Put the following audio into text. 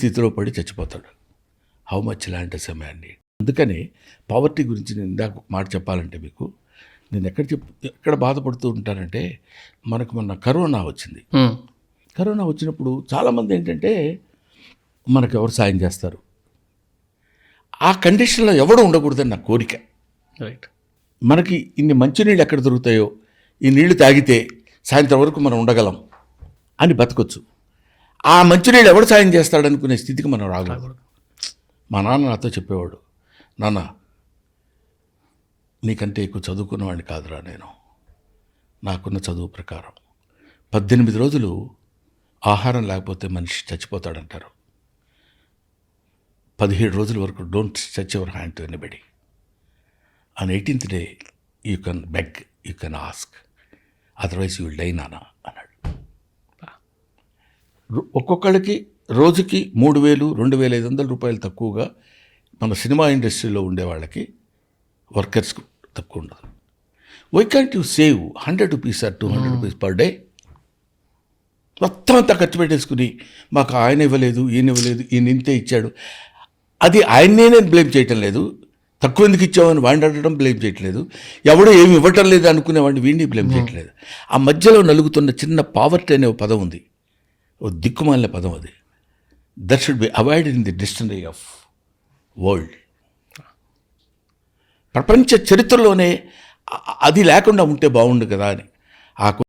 స్థితిలో పడి చచ్చిపోతాడు. How much land does a man need? అందుకని పావర్టీ గురించి నేను ఇందాక ఒక మాట చెప్పాలంటే మీకు, నేను ఎక్కడ బాధపడుతూ ఉంటానంటే, మనకు మొన్న కరోనా వచ్చింది. కరోనా వచ్చినప్పుడు చాలామంది ఏంటంటే మనకు ఎవరు సాయం చేస్తారు, ఆ కండిషన్లో ఎవడు ఉండకూడదని నా కోరిక. రైట్. మనకి ఇన్ని మంచినీళ్ళు ఎక్కడ దొరుకుతాయో, ఈ నీళ్లు తాగితే సాయంత్రం వరకు మనం ఉండగలం అని బతకొచ్చు. ఆ మంచినీళ్ళు ఎవడు సాయం చేస్తాడనుకునే స్థితికి మనం రాకూడదు. మా నాన్న నాతో చెప్పేవాడు, నాన్న నీకంటే ఎక్కువ చదువుకున్నవాడిని కాదురా నేను, నాకున్న చదువు ప్రకారం 18 రోజులు ఆహారం లేకపోతే మనిషి చచ్చిపోతాడంటారు. 17 రోజుల వరకు don't touch your hand to anybody. On 18th day you can beg, you can ask, otherwise you will die నాన్న అన్నాడు. ఒక్కొక్కళ్ళకి రోజుకి 3,000, 2,500 రూపాయలు తక్కువగా మన సినిమా ఇండస్ట్రీలో ఉండే వాళ్ళకి, వర్కర్స్కి తక్కువ ఉండదు. Why can't you save 100 rupees or 200 rupees per day? మొత్తం అంతా ఖర్చు పెట్టేసుకుని మాకు ఆయన ఇవ్వలేదు, ఈయన ఇంతే ఇచ్చాడు, అది ఆయన్నే నేను బ్లేమ్ చేయటం లేదు. తక్కువ ఎందుకు ఇచ్చామని వాడిని అడగడం బ్లేమ్ చేయట్లేదు. ఎవడో ఏమి ఇవ్వటం లేదు అనుకునేవాడిని వీడిని బ్లేమ్ చేయట్లేదు. ఆ మధ్యలో నలుగుతున్న చిన్న పావర్టీ అనే పదం ఉంది, ఓ దిక్కుమాలిన పదం అది. That should be avoided in the dictionary of world. ప్రపంచ చరిత్రలోనే అది లేకుండా ఉంటే బాగుండు కదా అని. ఆ